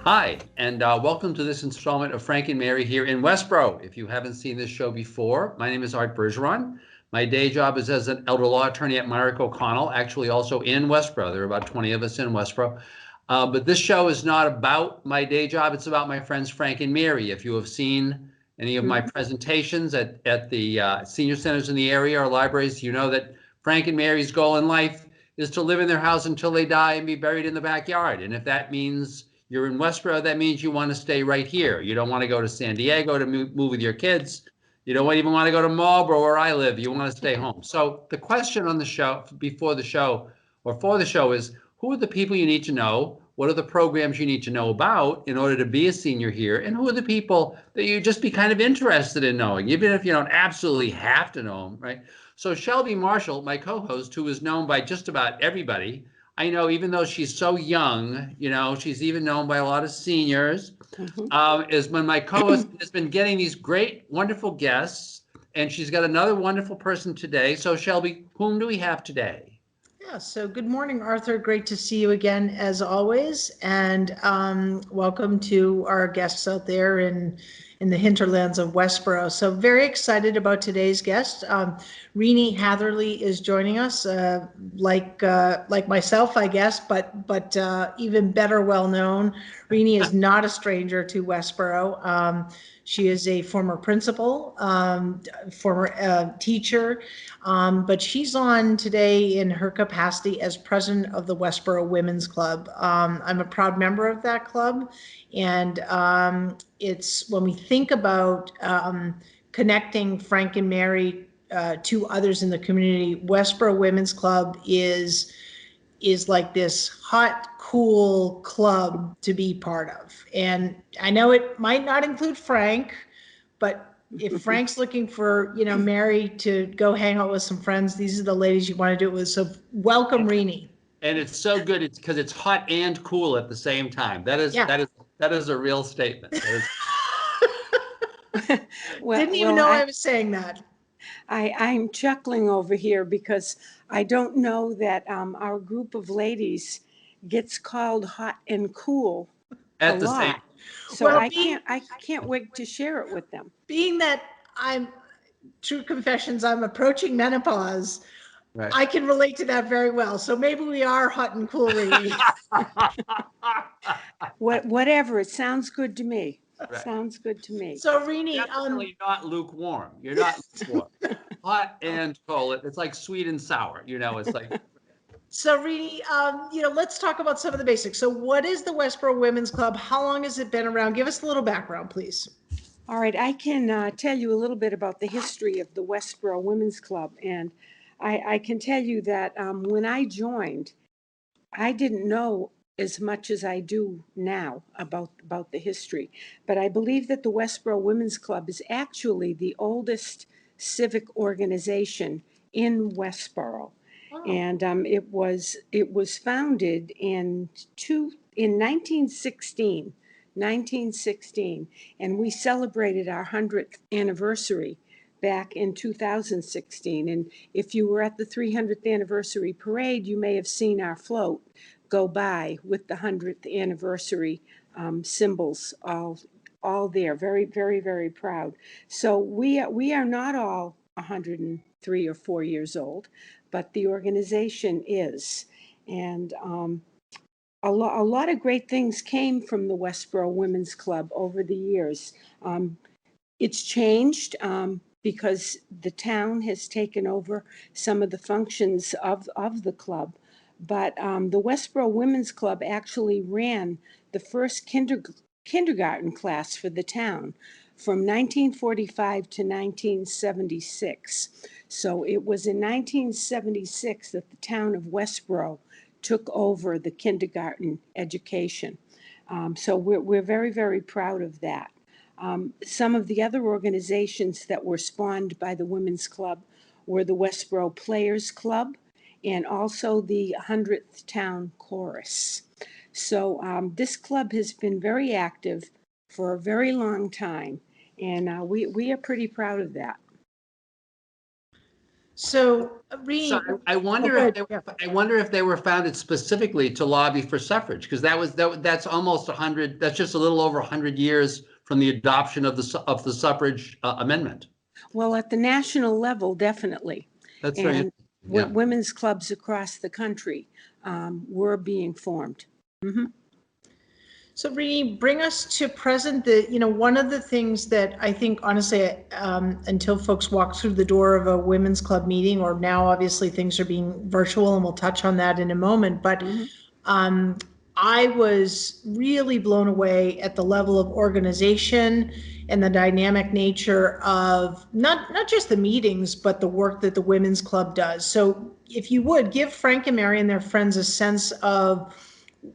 Hi, and welcome to this installment of Frank and Mary here in Westborough. If you haven't seen this show before, my name is Art Bergeron. My day job is as an elder law attorney at Myrick O'Connell, actually also in Westborough. There are about 20 of us in Westborough. But this show is not about my day job. It's about my friends Frank and Mary. If you have seen any of my presentations at the senior centers in the area or libraries, you know that Frank and Mary's goal in life is to live in their house until they die and be buried in the backyard. And if that means you're in Westborough, that means you want to stay right here. You don't want to go to San Diego to move with your kids. You don't even want to go to Marlborough where I live. You want to stay home. So the question on the show, before the show or for the show, is who are the people you need to know? What are the programs you need to know about in order to be a senior here? And who are the people that you just be kind of interested in knowing, even if you don't absolutely have to know them, right? So Shelby Marshall, my co-host, who is known by just about everybody, I know, even though she's so young, she's even known by a lot of seniors, is when my co-host has been getting these great, wonderful guests, and she's got another wonderful person today. So Shelby, whom do we have today? Yeah, so good morning, Arthur. Great to see you again, as always. And welcome to our guests out there in the hinterlands of Westborough. So very excited about today's guest. Renee Hatherley is joining us, like myself, I guess, but even better well known. Renee is not a stranger to Westborough. She is a former principal, former teacher, but she's on today in her capacity as president of the Westborough Women's Club. I'm a proud member of that club, and it's when we think about connecting Frank and Mary to others in the community, Westborough Women's Club is like this hot, cool club to be part of. And I know it might not include Frank, but if Frank's looking for, Mary to go hang out with some friends, these are the ladies you want to do it with. So welcome, Renee. And it's so good. It's because it's hot and cool at the same time. That is Yeah. that is a real statement. Didn't even know I was saying that. I'm chuckling over here because I don't know that our group of ladies gets called hot and cool At a the same. lot. So Well, I can't wait to share it with them. Being that true confessions, I'm approaching menopause. Right. I can relate to that very well. So maybe we are hot and cool, Renee. Whatever, it sounds good to me. Right. Sounds good to me. So Renee, definitely not lukewarm. You're not lukewarm. Hot and cold. It's like sweet and sour. It's like. So Renee, let's talk about some of the basics. So what is the Westborough Women's Club? How long has it been around? Give us a little background, please. All right, I can tell you a little bit about the history of the Westborough Women's Club. And I can tell you that when I joined, I didn't know as much as I do now about the history. But I believe that the Westborough Women's Club is actually the oldest civic organization in Westborough. Wow. And it was founded in 1916. 1916, and we celebrated our 100th anniversary back in 2016. And if you were at the 300th anniversary parade, you may have seen our float go by with the 100th anniversary symbols all there. Very, very, very proud. So we are not all 103 or 4 years old, but the organization is. And a lot of great things came from the Westborough Women's Club over the years. It's changed because the town has taken over some of the functions of the club. But the Westborough Women's Club actually ran the first kindergarten class for the town from 1945 to 1976. So it was in 1976 that the town of Westborough took over the kindergarten education. So we're very, very proud of that. Some of the other organizations that were spawned by the Women's Club were the Westborough Players Club and also the 100th Town Chorus. So this club has been very active for a very long time, and we are pretty proud of that. So, So Rini, I wonder if good. they, Yeah. I wonder if they were founded specifically to lobby for suffrage, because that's almost 100. That's just a little over 100 years from the adoption of the suffrage amendment. Well, at the national level, definitely. That's very And interesting. Yeah. women's clubs across the country were being formed. Mhm. So, Rini, bring us to present. One of the things that I think, honestly, until folks walk through the door of a women's club meeting, or now obviously things are being virtual, and we'll touch on that in a moment, but um, I was really blown away at the level of organization and the dynamic nature of not just the meetings, but the work that the women's club does. So, if you would give Frank and Mary and their friends a sense of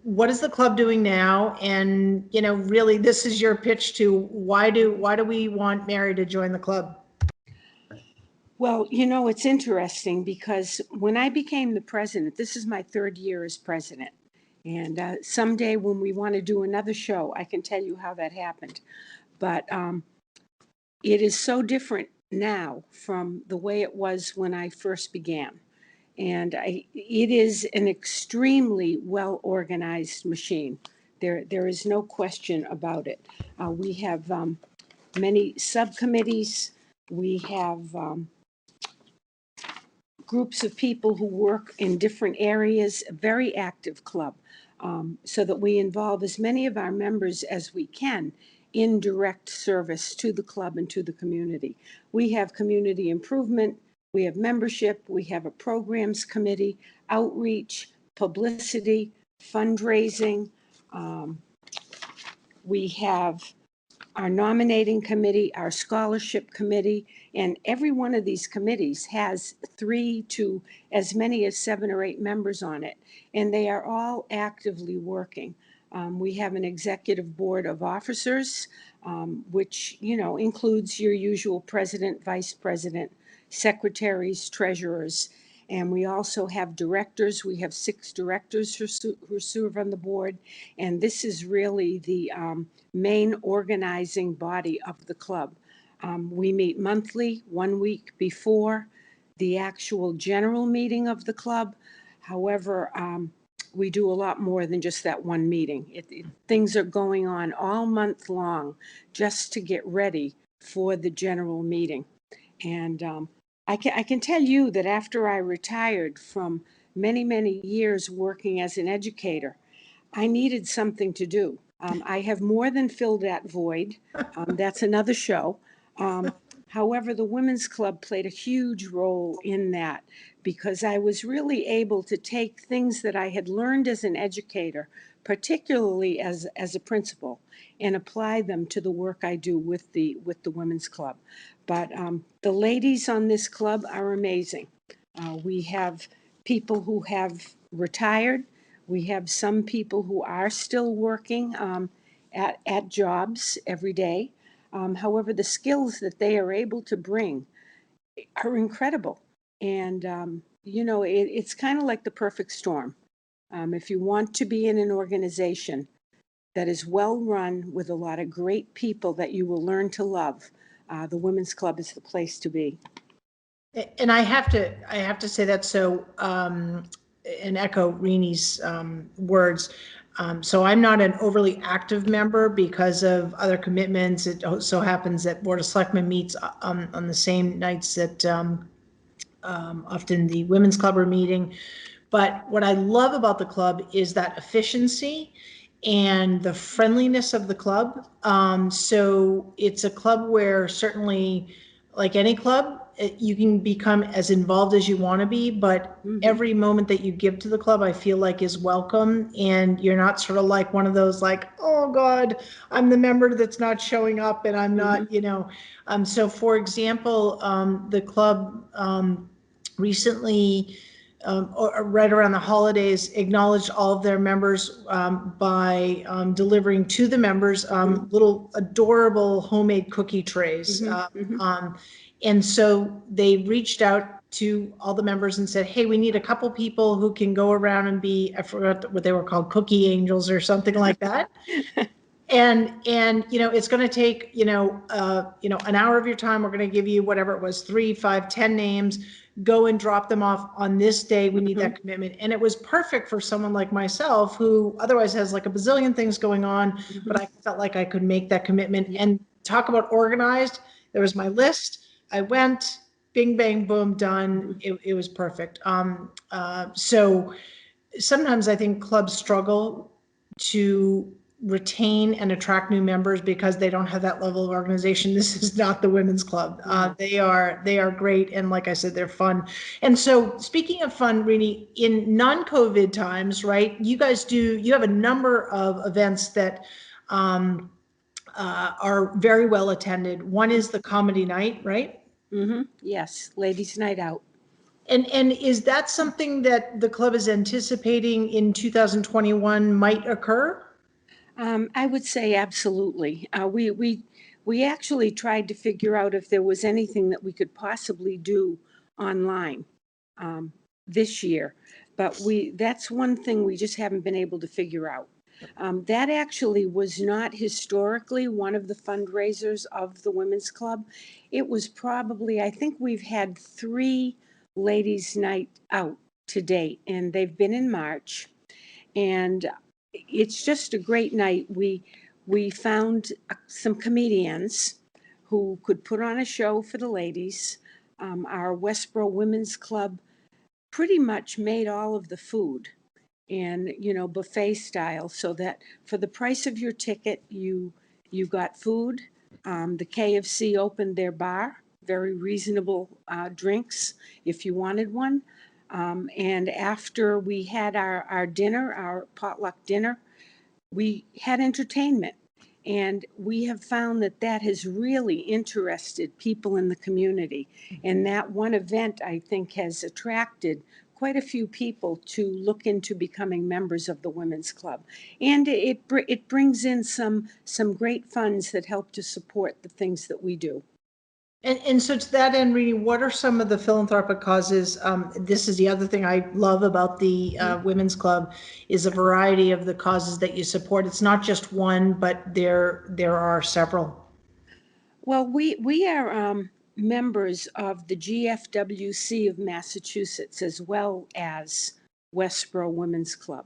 what is the club doing now, and really, this is your pitch to why do we want Mary to join the club? Well, it's interesting because when I became the president, this is my 3rd year as president. And someday when we want to do another show, I can tell you how that happened. But it is so different now from the way it was when I first began. And it is an extremely well-organized machine. There is no question about it. We have many subcommittees. We have groups of people who work in different areas, a very active club, so that we involve as many of our members as we can in direct service to the club and to the community. We have community improvement, we have membership, we have a programs committee, outreach, publicity, fundraising. We have our nominating committee, our scholarship committee, and every one of these committees has 3 to as many as 7 or 8 members on it, and they are all actively working. We have an executive board of officers, which includes your usual president, vice president, secretaries, treasurers, and we also have directors. We have 6 directors who serve on the board, and this is really the main organizing body of the club. We meet monthly, 1 week before the actual general meeting of the club. However, we do a lot more than just that one meeting. Things are going on all month long just to get ready for the general meeting. And I can tell you that after I retired from many, many years working as an educator, I needed something to do. I have more than filled that void. That's another show. However, the Women's Club played a huge role in that because I was really able to take things that I had learned as an educator, particularly as a principal, and apply them to the work I do with the Women's Club. But the ladies on this club are amazing. We have people who have retired. We have some people who are still working at jobs every day. However, the skills that they are able to bring are incredible. And, it's kind of like the perfect storm. If you want to be in an organization that is well run with a lot of great people that you will learn to love, the Women's Club is the place to be. And I have to say that, so and echo Rini's words. So I'm not an overly active member because of other commitments. It so happens that Board of Selectmen meets on the same nights that often the Women's Club are meeting. But what I love about the club is that efficiency and the friendliness of the club. So it's a club where, certainly, like any club, you can become as involved as you want to be, but every moment that you give to the club, I feel like, is welcome, and you're not sort of like one of those like, oh God, I'm the member that's not showing up and I'm not, So for example, the club recently, or right around the holidays, acknowledged all of their members by delivering to the members little adorable homemade cookie trays. And so they reached out to all the members and said, hey, we need a couple people who can go around and be, I forgot what they were called, cookie angels or something like that. And it's going to take an hour of your time. We're going to give you whatever it was, 3, 5, 10 names. go and drop them off on this day. We need that commitment. And it was perfect for someone like myself who otherwise has like a bazillion things going on, but I felt like I could make that commitment. And talk about organized. There was my list. I went, bing, bang, boom, done. It was perfect. So sometimes I think clubs struggle to retain and attract new members because they don't have that level of organization. This is not the women's club. They are great. And like I said, they're fun. And so speaking of fun, Rini, in non-COVID times, right, you have a number of events that are very well attended. One is the comedy night, right? Yes, ladies' night out. And is that something that the club is anticipating in 2021 might occur? I would say absolutely. We actually tried to figure out if there was anything that we could possibly do online this year, but that's one thing we just haven't been able to figure out. That actually was not historically one of the fundraisers of the Women's Club. It was probably, I think we've had 3 ladies' night out to date, and they've been in March. And it's just a great night. We found some comedians who could put on a show for the ladies. Our Westborough Women's Club pretty much made all of the food, and buffet style, so that for the price of your ticket, you got food. The KFC opened their bar, very reasonable drinks if you wanted one. And after we had our dinner, our potluck dinner, we had entertainment. And we have found that has really interested people in the community. And that one event, I think, has attracted quite a few people to look into becoming members of the Women's Club. And it brings in some great funds that help to support the things that we do. And so to that end, Rini, what are some of the philanthropic causes? This is the other thing I love about the Women's Club is a variety of the causes that you support. It's not just one, but there are several. Well, we are members of the GFWC of Massachusetts as well as Westborough Women's Club.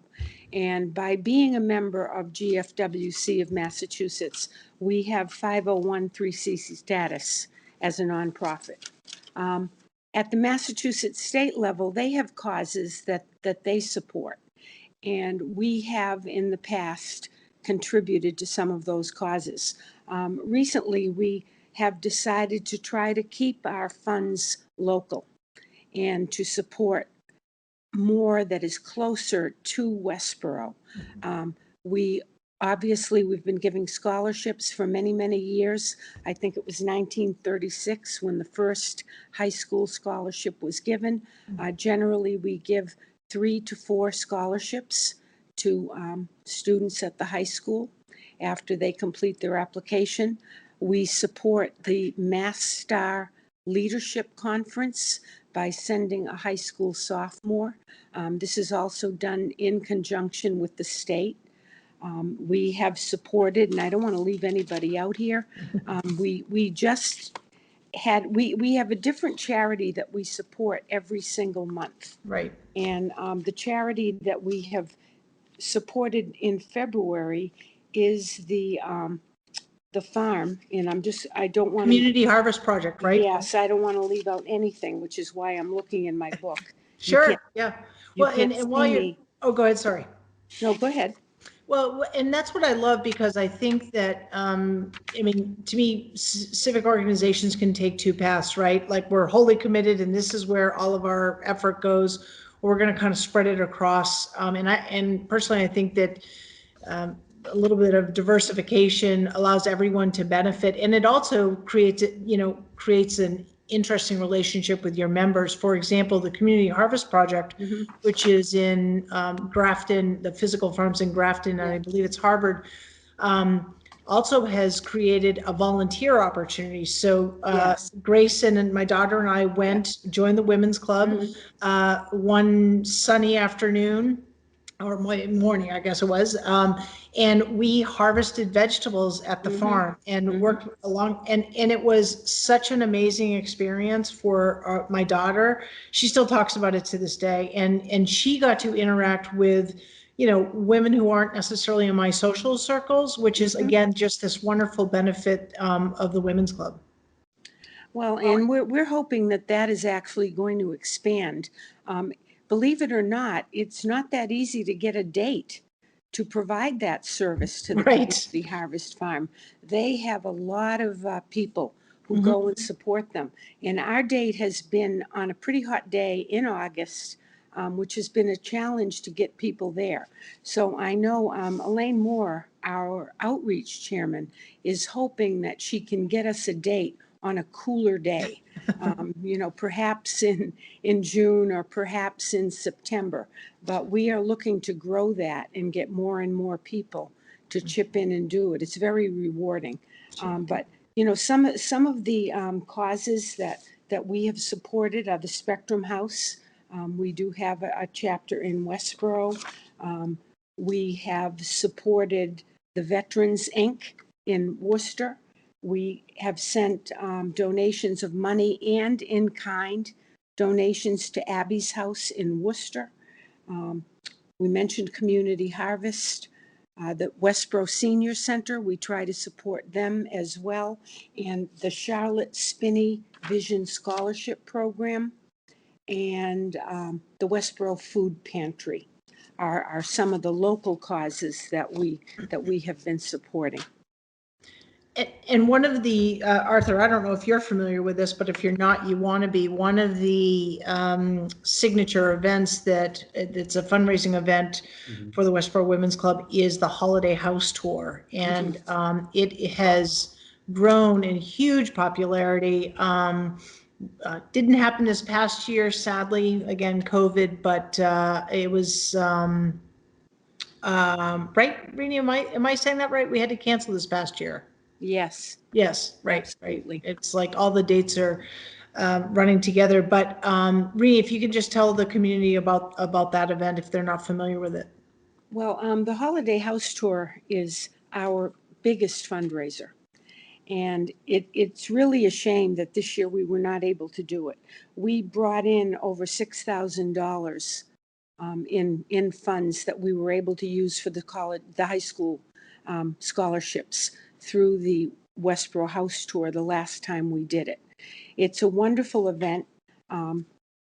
And by being a member of GFWC of Massachusetts, we have 501(c)(3) status as a nonprofit. At the Massachusetts state level, they have causes that they support. And we have in the past contributed to some of those causes. Recently, we have decided to try to keep our funds local and to support more that is closer to Westborough. We've been giving scholarships for many, many years. I think it was 1936 when the first high school scholarship was given. Generally, we give 3 to 4 scholarships to students at the high school after they complete their application. We support the Mass Star Leadership Conference by sending a high school sophomore. This is also done in conjunction with the state. We have supported, and I don't want to leave anybody out here, we just had, we have a different charity that we support every single month. Right. And the charity that we have supported in February is the farm, and I don't want to. Community Harvest Project, right? Yes, I don't want to leave out anything, which is why I'm looking in my book. Sure, yeah. Well, and while you're, oh, go ahead, sorry. No, go ahead. Well, and that's what I love, because I think that, I mean, to me, civic organizations can take 2 paths, right? Like, we're wholly committed and this is where all of our effort goes, or we're going to kind of spread it across. And personally, I think that a little bit of diversification allows everyone to benefit. And it also creates an interesting relationship with your members. For example, the Community Harvest Project, which is in Grafton, the physical farms in Grafton, and I believe it's Harvard, also has created a volunteer opportunity. So Grayson and my daughter and I joined the Women's Club one sunny afternoon. or morning, I guess it was. And we harvested vegetables at the farm and worked along, and it was such an amazing experience for my daughter. She still talks about it to this day, and she got to interact with, women who aren't necessarily in my social circles, which is again just this wonderful benefit of the Women's Club. Well, and we're hoping that that is actually going to expand. Believe it or not, it's not that easy to get a date to provide that service to the Right. Community Harvest Farm. They have a lot of people who go and support them. And our date has been on a pretty hot day in August, which has been a challenge to get people there. So I know Elaine Moore, our outreach chairman, is hoping that she can get us a date on a cooler day, perhaps in June or perhaps in September. But we are looking to grow that and get more and more people to chip in and do it. It's very rewarding. But some of the causes that we have supported are the Spectrum House. We do have a chapter in Westborough. We have supported the Veterans Inc. in Worcester. We have sent donations of money and in-kind donations to Abby's House in Worcester. We mentioned Community Harvest, the Westborough Senior Center. We try to support them as well. And the Charlotte Spinney Vision Scholarship Program and the Westborough Food Pantry are some of the local causes that we have been supporting. And one of the, Arthur, I don't know if you're familiar with this, but if you're not, you want to be. One of the signature events it's a fundraising event for the Westborough Women's Club is the Holiday House Tour. And it has grown in huge popularity. Didn't happen this past year, sadly, again, COVID, but it was, right, Rini, am I saying that right? We had to cancel this past year. Yes. Yes, right, Absolutely. right. It's like all the dates are running together. But Rini, if you could just tell the community about that event if they're not familiar with it. Well, the Holiday House Tour is our biggest fundraiser. And it's really a shame that this year we were not able to do it. We brought in over $6,000 in funds that we were able to use for the high school scholarships through the Westborough House Tour the last time we did it. It's a wonderful event.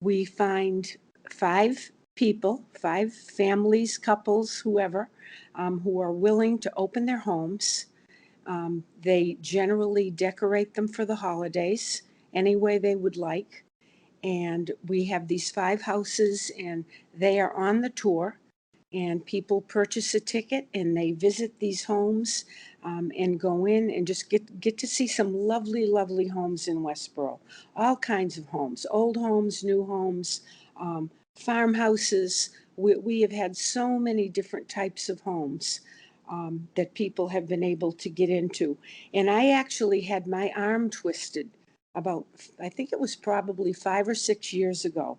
We find 5 people, 5 families, couples, whoever, who are willing to open their homes. They generally decorate them for the holidays any way they would like. And we have these 5 houses, and they are on the tour. And people purchase a ticket, and they visit these homes and go in and just get to see some lovely, lovely homes in Westborough. All kinds of homes, old homes, new homes, farmhouses. We have had so many different types of homes that people have been able to get into. And I actually had my arm twisted about, I think it was probably 5 or 6 years ago,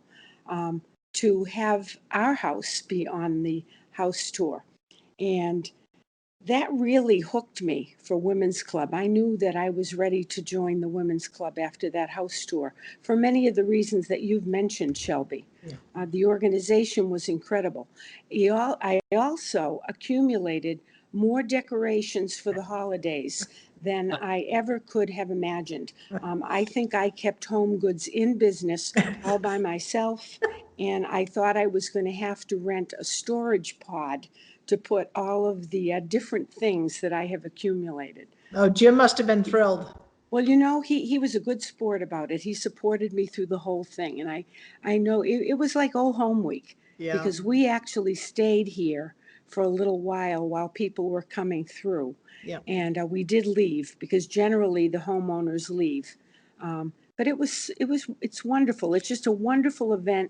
to have our house be on the house tour. And that really hooked me for Women's Club. I knew that I was ready to join the Women's Club after that house tour for many of the reasons that you've mentioned, Shelby. Yeah. The organization was incredible. I also accumulated more decorations for the holidays than I ever could have imagined. I think I kept Home Goods in business all by myself, and I thought I was going to have to rent a storage pod to put all of the different things that I have accumulated. Oh, Jim must have been thrilled. Well, he was a good sport about it. He supported me through the whole thing. And I know it was like old home week. Yeah. Because we actually stayed here for a little while people were coming through. Yeah. And we did leave because generally the homeowners leave. But it's wonderful. It's just a wonderful event.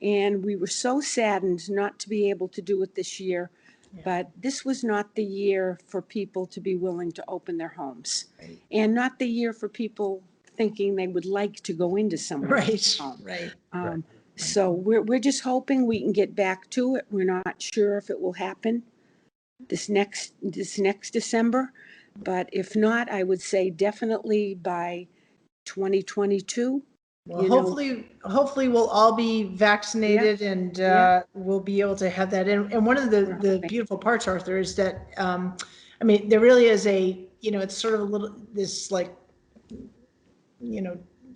And we were so saddened not to be able to do it this year. Yeah. But this was not the year for people to be willing to open their homes. Right. And not the year for people thinking they would like to go into someone's home. Right. So we're just hoping we can get back to it. We're not sure if it will happen this next December, but if not, I would say definitely by 2022. Well, You know, hopefully we'll all be vaccinated and yeah. we'll be able to have that. And one of the We're hoping. beautiful parts, Arthur, is that, I mean, there really is it's sort of a little, this like,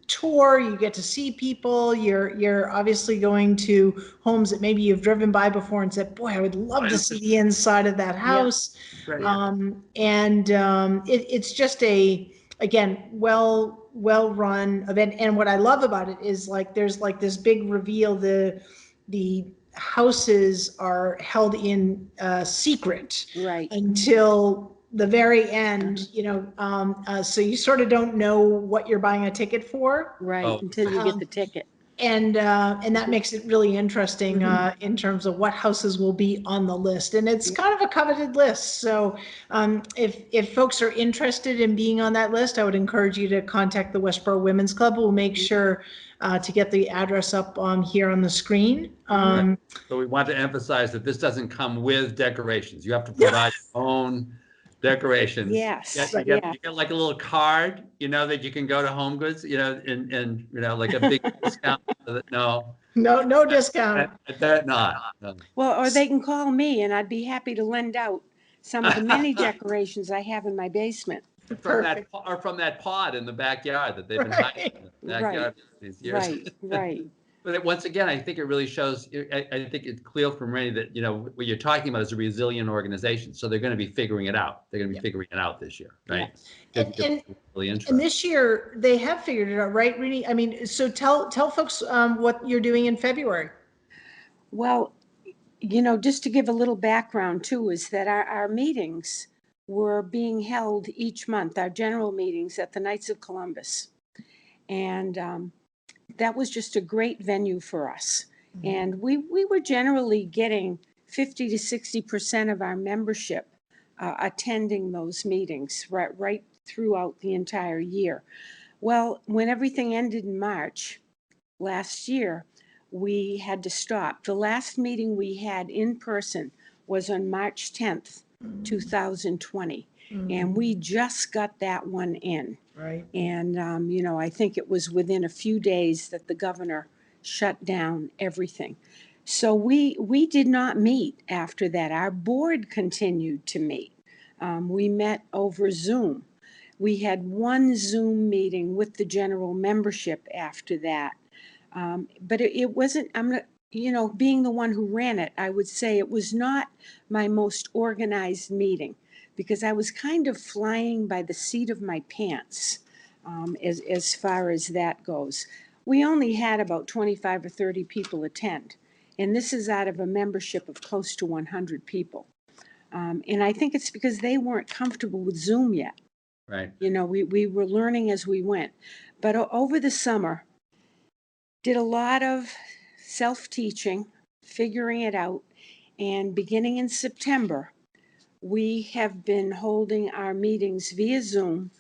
tour, you get to see people, you're obviously going to homes that maybe you've driven by before and said, boy, I would love to see the inside of that house. Right. It's just again, well run event. And what I love about it is like, there's like this big reveal, the houses are held in secret Right. until the very end, so you sort of don't know what you're buying a ticket for. Right, Oh. until you get the ticket. And that makes it really interesting in terms of what houses will be on the list. And it's kind of a coveted list. So if folks are interested in being on that list, I would encourage you to contact the Westborough Women's Club. We'll make sure to get the address up here on the screen. So we want to emphasize that this doesn't come with decorations. You have to provide your own decorations. Yes. You get like a little card, that you can go to Home Goods, and like a big discount. No discount. No. Well, or they can call me and I'd be happy to lend out some of the many decorations I have in my basement. From that pod in the backyard that they've been hiding in the backyard these years. Right. But once again, I think it really shows, I think it's clear from Randy that, what you're talking about is a resilient organization. So they're going to be figuring it out. They're going to be figuring it out this year, right? And really interesting. And this year they have figured it out, right, Rini? I mean, so tell folks what you're doing in February. Well, just to give a little background too, is that our meetings were being held each month, our general meetings at the Knights of Columbus. And that was just a great venue for us. And we were generally getting 50 to 60% of our membership attending those meetings right throughout the entire year. Well, when everything ended in March last year, we had to stop. The last meeting we had in person was on March 10th, 2020. And we just got that one in. Right. And, I think it was within a few days that the governor shut down everything. So we did not meet after that. Our board continued to meet. We met over Zoom. We had one Zoom meeting with the general membership after that. But it wasn't, being the one who ran it, I would say it was not my most organized meeting, because I was kind of flying by the seat of my pants as far as that goes. We only had about 25 or 30 people attend, and this is out of a membership of close to 100 people. And I think it's because they weren't comfortable with Zoom yet. Right. We were learning as we went. But over the summer, did a lot of self-teaching, figuring it out, and beginning in September, we have been holding our meetings via Zoom,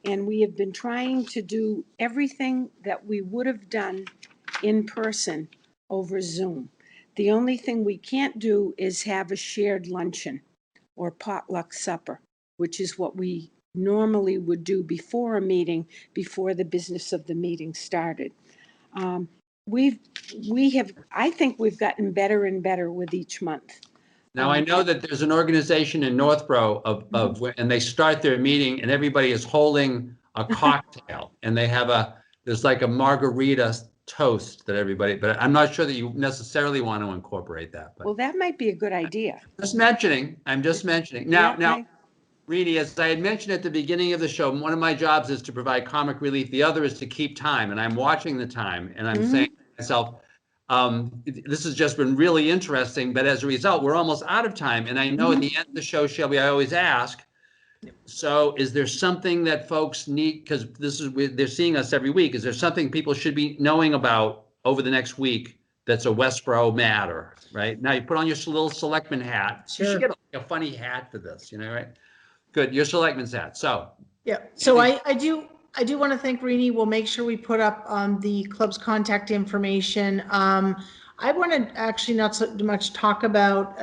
and we have been trying to do everything that we would have done in person over Zoom. The only thing we can't do is have a shared luncheon or potluck supper, which is what we normally would do before a meeting, before the business of the meeting started. I think we've gotten better and better with each month. Now, I know that there's an organization in Northborough and they start their meeting and everybody is holding a cocktail and there's like a margarita toast that everybody, but I'm not sure that you necessarily want to incorporate that. But Well, that might be a good idea. I'm just mentioning. Now, Reedy, as I had mentioned at the beginning of the show, one of my jobs is to provide comic relief. The other is to keep time, and I'm watching the time and I'm saying to myself, this has just been really interesting, but as a result, we're almost out of time. And I know at the end of the show, Shelby, I always ask, so is there something that folks need, because they're seeing us every week, is there something people should be knowing about over the next week that's a Westborough matter, right? Now you put on your little selectman hat. Sure. You should get a funny hat for this, right? Good, your selectman's hat. So yeah. So I do I do want to thank Rini. We'll make sure we put up the club's contact information. I want to actually not so much talk about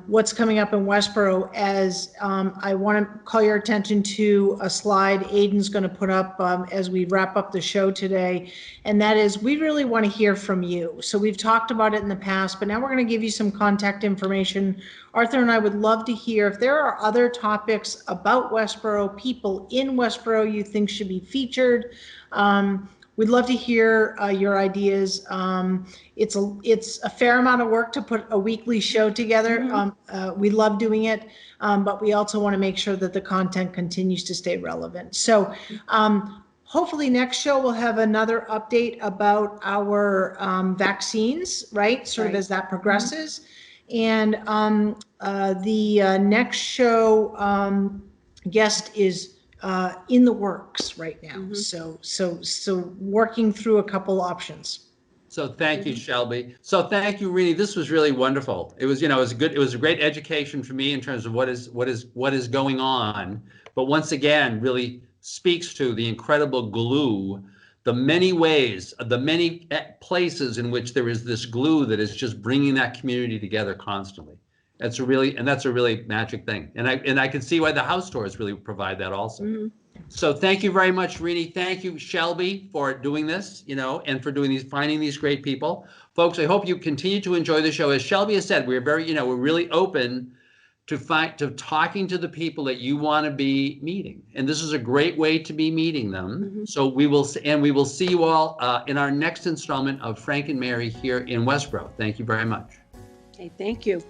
what's coming up in Westborough, as I want to call your attention to a slide Aiden's going to put up as we wrap up the show today. And that is, we really want to hear from you. So we've talked about it in the past, but now we're going to give you some contact information. Arthur and I would love to hear if there are other topics about Westborough, people in Westborough you think should be featured. We'd love to hear your ideas. It's a fair amount of work to put a weekly show together. We love doing it, but we also want to make sure that the content continues to stay relevant. So hopefully next show we'll have another update about our vaccines, right? Sort of as that progresses. And the next show guest is in the works right now. So working through a couple options. So thank you, Shelby. So thank you, Rini. This was really wonderful. It was, it was good. It was a great education for me in terms of what is going on. But once again, really speaks to the incredible glue, the many ways, the many places in which there is this glue that is just bringing that community together constantly. That's a really magic thing. And I can see why the house tours really provide that also. So thank you very much, Rini. Thank you, Shelby, for doing this, and for finding these great people. Folks, I hope you continue to enjoy the show. As Shelby has said, we're we're really open to talking to the people that you want to be meeting. And this is a great way to be meeting them. So we will see you all in our next installment of Frank and Mary here in Westborough. Thank you very much. Okay, thank you.